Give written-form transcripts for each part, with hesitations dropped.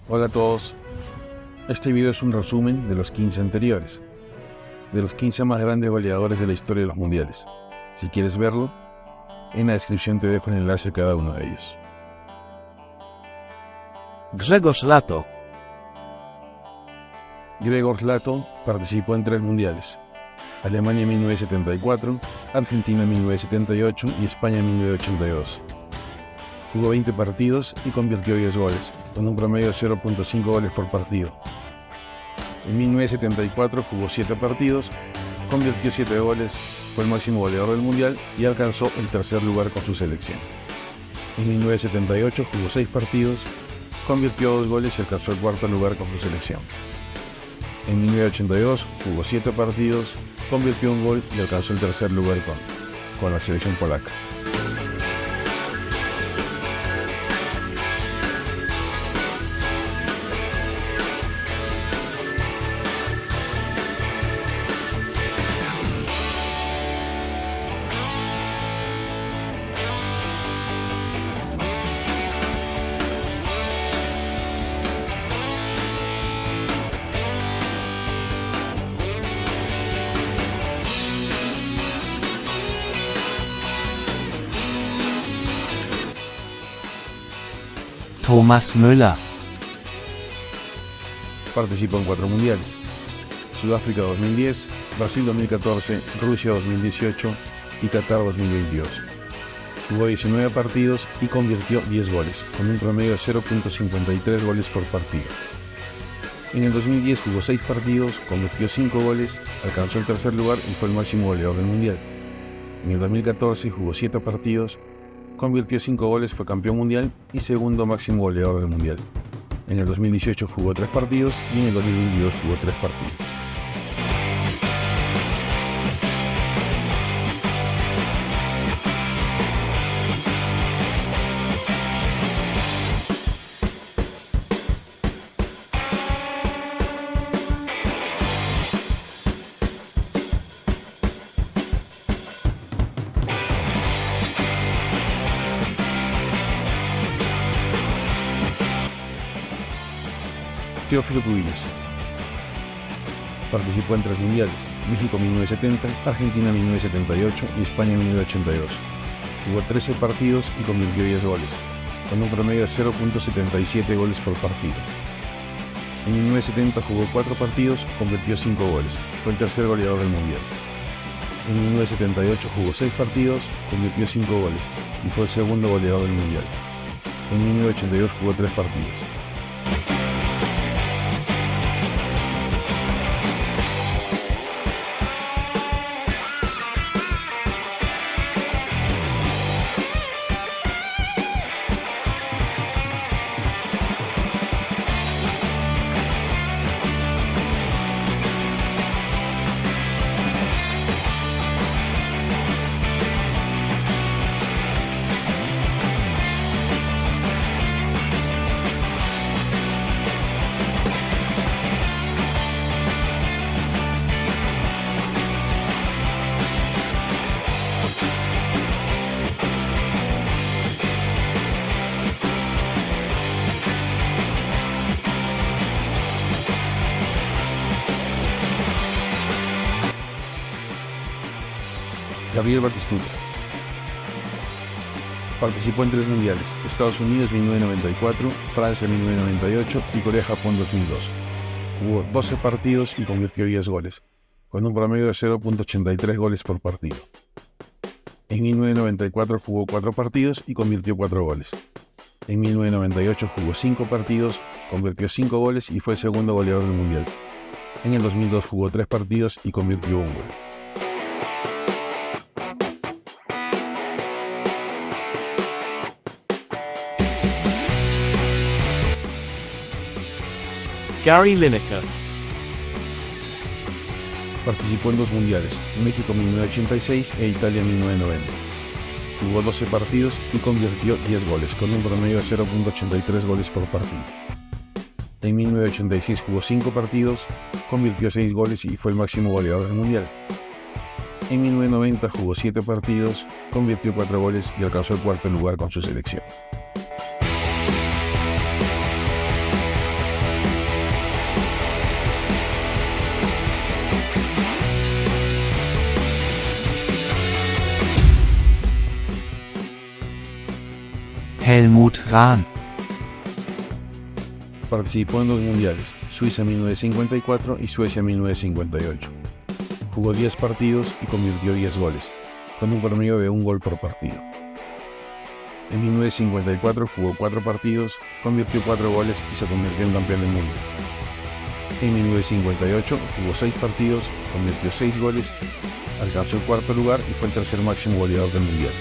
Hola a todos, este video es un resumen de los 15 anteriores, de los 15 más grandes goleadores de la historia de los mundiales. Si quieres verlo, en la descripción te dejo el enlace a cada uno de ellos. Grzegorz Lato. Grzegorz Lato participó en 3 mundiales: Alemania en 1974, Argentina en 1978 y España en 1982. Jugó 20 partidos y convirtió 10 goles, con un promedio de 0.5 goles por partido. En 1974 jugó 7 partidos, convirtió 7 goles, fue el máximo goleador del mundial y alcanzó el tercer lugar con su selección. En 1978 jugó 6 partidos, convirtió 2 goles y alcanzó el cuarto lugar con su selección. En 1982 jugó 7 partidos, convirtió 1 gol y alcanzó el tercer lugar con la selección polaca. Thomas Müller. Participó en 4 mundiales: Sudáfrica 2010, Brasil 2014, Rusia 2018 y Qatar 2022. Jugó 19 partidos y convirtió 10 goles, con un promedio de 0.53 goles por partido. En el 2010 jugó 6 partidos, convirtió 5 goles, alcanzó el tercer lugar y fue el máximo goleador del mundial. En el 2014 jugó 7 partidos, convirtió 5 goles, fue campeón mundial y segundo máximo goleador del mundial. En el 2018 jugó 3 partidos y en el 2022 jugó 3 partidos. Teófilo Cubillas. Participó en 3 mundiales: México 1970, Argentina 1978 y España 1982. Jugó 13 partidos y convirtió 10 goles, con un promedio de 0.77 goles por partido. En 1970 jugó 4 partidos, convirtió 5 goles, fue el tercer goleador del mundial. En 1978 jugó 6 partidos, convirtió 5 goles y fue el segundo goleador del mundial. En 1982 jugó 3 partidos. Gabriel Batistuta. Participó en 3 mundiales: Estados Unidos 1994, Francia 1998 y Corea-Japón 2002. Jugó 12 partidos y convirtió 10 goles, con un promedio de 0.83 goles por partido. En 1994 jugó 4 partidos y convirtió 4 goles. En 1998 jugó 5 partidos, convirtió 5 goles y fue el segundo goleador del mundial. En el 2002 jugó 3 partidos y convirtió 1 gol. Gary Lineker. Participó en 2 mundiales: México 1986 e Italia 1990. Jugó 12 partidos y convirtió 10 goles, con un promedio de 0.83 goles por partido. En 1986 jugó 5 partidos, convirtió 6 goles y fue el máximo goleador del mundial. En 1990 jugó 7 partidos, convirtió 4 goles y alcanzó el cuarto lugar con su selección. Helmut Rahn. Participó en dos mundiales, Suiza 1954 y Suecia 1958. Jugó 10 partidos y convirtió 10 goles, con un promedio de un gol por partido. En 1954 jugó 4 partidos, convirtió 4 goles y se convirtió en campeón del mundo. En 1958 jugó 6 partidos, convirtió 6 goles, alcanzó el cuarto lugar y fue el tercer máximo goleador del mundial.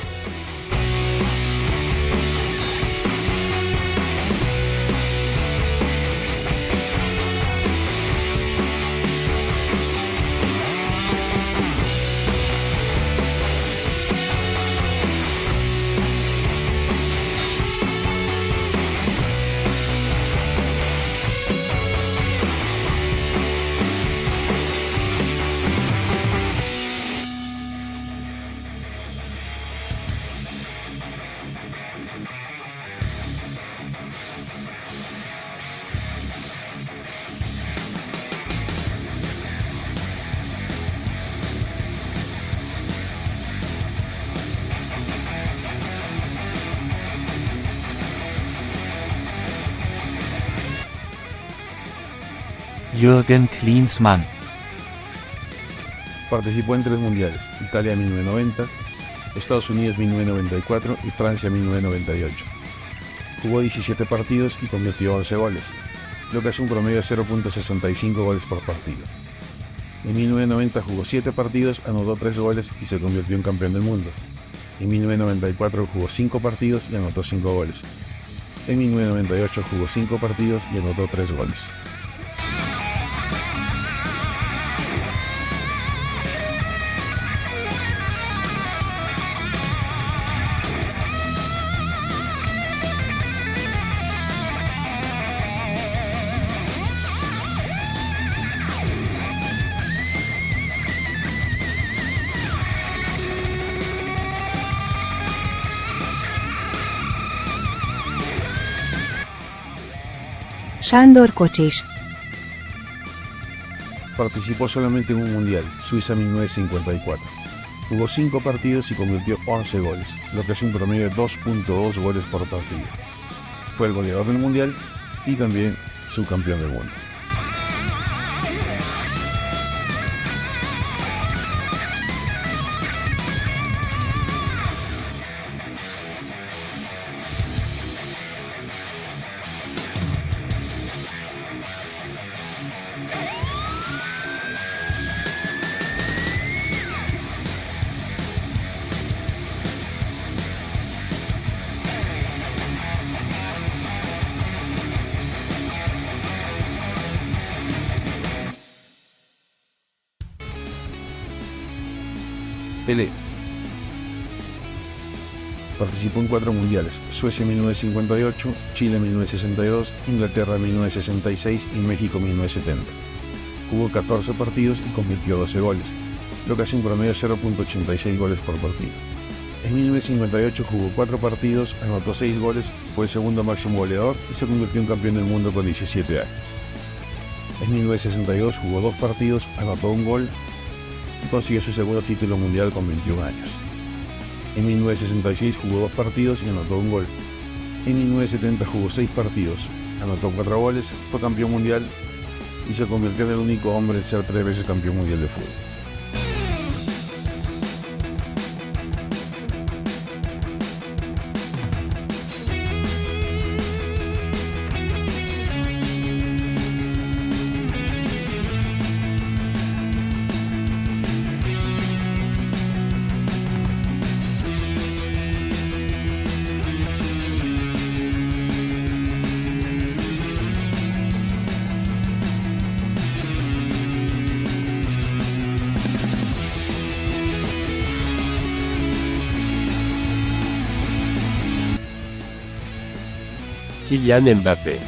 Jürgen Klinsmann. Participó en 3 mundiales, Italia 1990, Estados Unidos 1994 y Francia 1998. Jugó 17 partidos y convirtió 11 goles, lo que es un promedio de 0.65 goles por partido. En 1990 jugó 7 partidos, anotó 3 goles y se convirtió en campeón del mundo. En 1994 jugó 5 partidos y anotó 5 goles. En 1998 jugó 5 partidos y anotó 3 goles. Sándor Kocsis. Participó solamente en un mundial, Suiza 1954. Jugó 5 partidos y convirtió 11 goles, lo que es un promedio de 2.2 goles por partido. Fue el goleador del mundial y también subcampeón del mundo. Pelé. Participó en 4 mundiales, Suecia 1958, Chile 1962, Inglaterra 1966 y México 1970. Jugó 14 partidos y convirtió 12 goles, lo que hace un promedio de 0.86 goles por partido. En 1958 jugó 4 partidos, anotó 6 goles, fue el segundo máximo goleador y se convirtió en campeón del mundo con 17 años. En 1962 jugó 2 partidos, anotó 1 gol y consiguió su segundo título mundial con 21 años. En 1966 jugó 2 partidos y anotó 1 gol. En 1970 jugó 6 partidos, anotó 4 goles, fue campeón mundial y se convirtió en el único hombre en ser 3 veces campeón mundial de fútbol. Kylian Mbappé.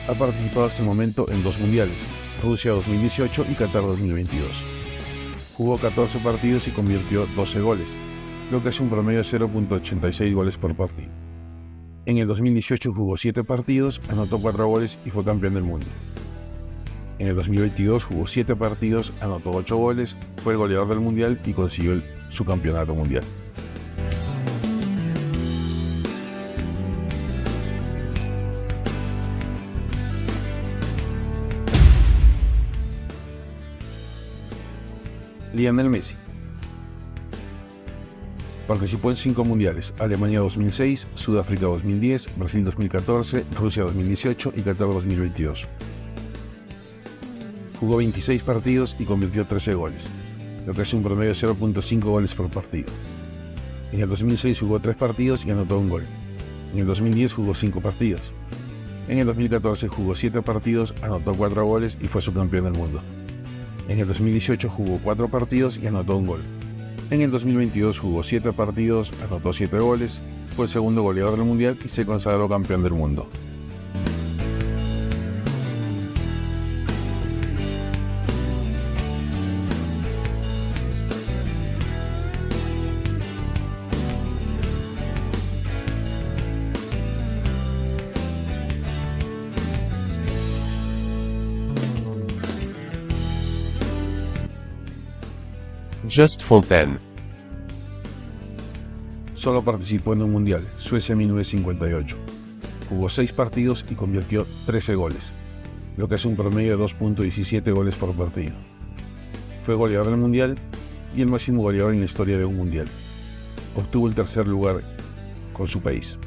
Ha participado hasta el momento en 2 mundiales, Rusia 2018 y Qatar 2022. Jugó 14 partidos y convirtió 12 goles, lo que es un promedio de 0.86 goles por partido. En el 2018 jugó 7 partidos, anotó 4 goles y fue campeón del mundo. En el 2022 jugó 7 partidos, anotó 8 goles, fue el goleador del mundial y consiguió su campeonato mundial. Lionel Messi. Participó en 5 mundiales: Alemania 2006, Sudáfrica 2010, Brasil 2014, Rusia 2018 y Qatar 2022. Jugó 26 partidos y convirtió 13 goles, lo que hace un promedio de 0.5 goles por partido. En el 2006 jugó 3 partidos y anotó 1 gol. En el 2010 jugó 5 partidos. En el 2014 jugó 7 partidos, anotó 4 goles y fue subcampeón del mundo. En el 2018 jugó 4 partidos y anotó 1 gol. En el 2022 jugó 7 partidos, anotó 7 goles, fue el segundo goleador del mundial y se consagró campeón del mundo. Just Fontaine. Solo participó en un mundial, Suecia 1958. Jugó 6 partidos y convirtió 13 goles, lo que hace un promedio de 2.17 goles por partido. Fue goleador del mundial y el máximo goleador en la historia de un mundial. Obtuvo el tercer lugar con su país.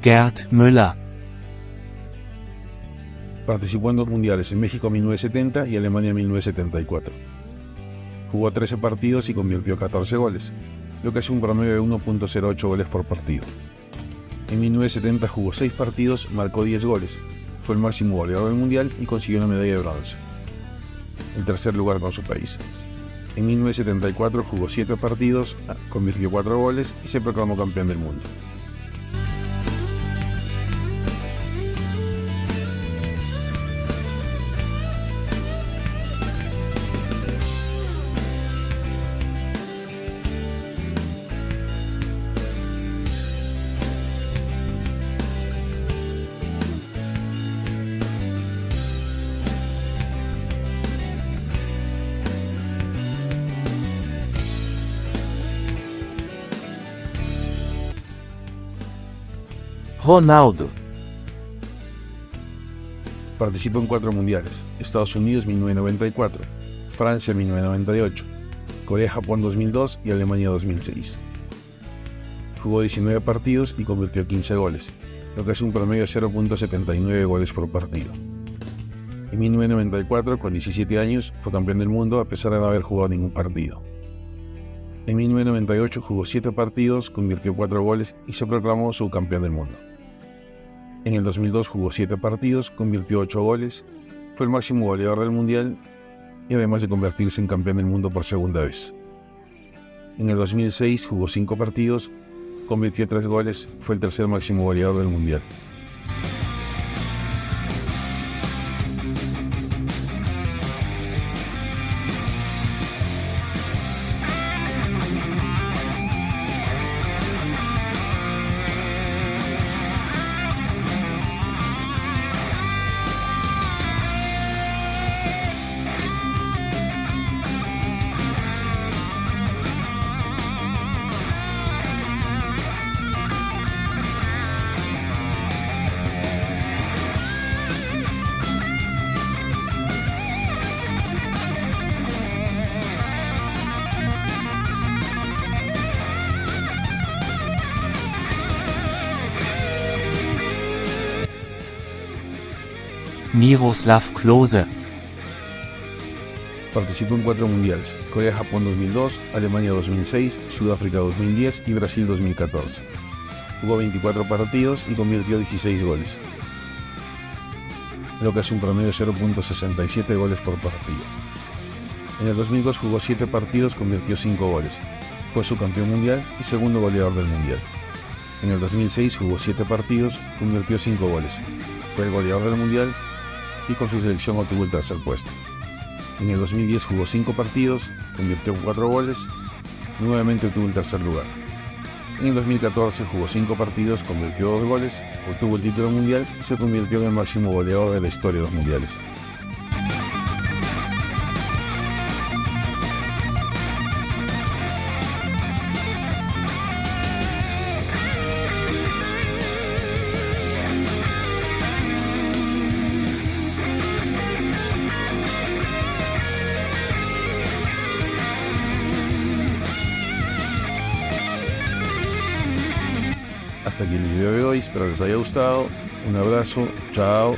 Gerd Müller. Participó en 2 mundiales, en México 1970 y Alemania 1974. Jugó 13 partidos y convirtió 14 goles, lo que hace un promedio de 1.08 goles por partido. En 1970 jugó 6 partidos, marcó 10 goles, fue el máximo goleador del mundial y consiguió una medalla de bronce, el tercer lugar con su país. En 1974 jugó 7 partidos, convirtió 4 goles y se proclamó campeón del mundo. Ronaldo. Participó en 4 mundiales: Estados Unidos 1994, Francia 1998, Corea-Japón 2002 y Alemania 2006. Jugó 19 partidos y convirtió 15 goles, lo que es un promedio de 0.79 goles por partido. En 1994, con 17 años, fue campeón del mundo a pesar de no haber jugado ningún partido. En 1998 jugó 7 partidos, convirtió 4 goles y se proclamó subcampeón del mundo. En el 2002 jugó 7 partidos, convirtió 8 goles, fue el máximo goleador del mundial y además de convertirse en campeón del mundo por segunda vez. En el 2006 jugó 5 partidos, convirtió 3 goles, fue el tercer máximo goleador del mundial. Miroslav Klose. Participó en 4 mundiales: Corea-Japón 2002, Alemania 2006, Sudáfrica 2010 y Brasil 2014. Jugó 24 partidos y convirtió 16 goles, lo que es un promedio de 0.67 goles por partido. En el 2002 jugó 7 partidos, convirtió 5 goles. Fue subcampeón mundial y segundo goleador del mundial. En el 2006 jugó 7 partidos, convirtió 5 goles. Fue el goleador del mundial y con su selección obtuvo el tercer puesto. En el 2010 jugó 5 partidos, convirtió 4 goles, nuevamente obtuvo el tercer lugar. En el 2014 jugó 5 partidos, convirtió 2 goles, obtuvo el título mundial y se convirtió en el máximo goleador de la historia de los mundiales. Hasta aquí el video de hoy, espero les haya gustado. Un abrazo, chao.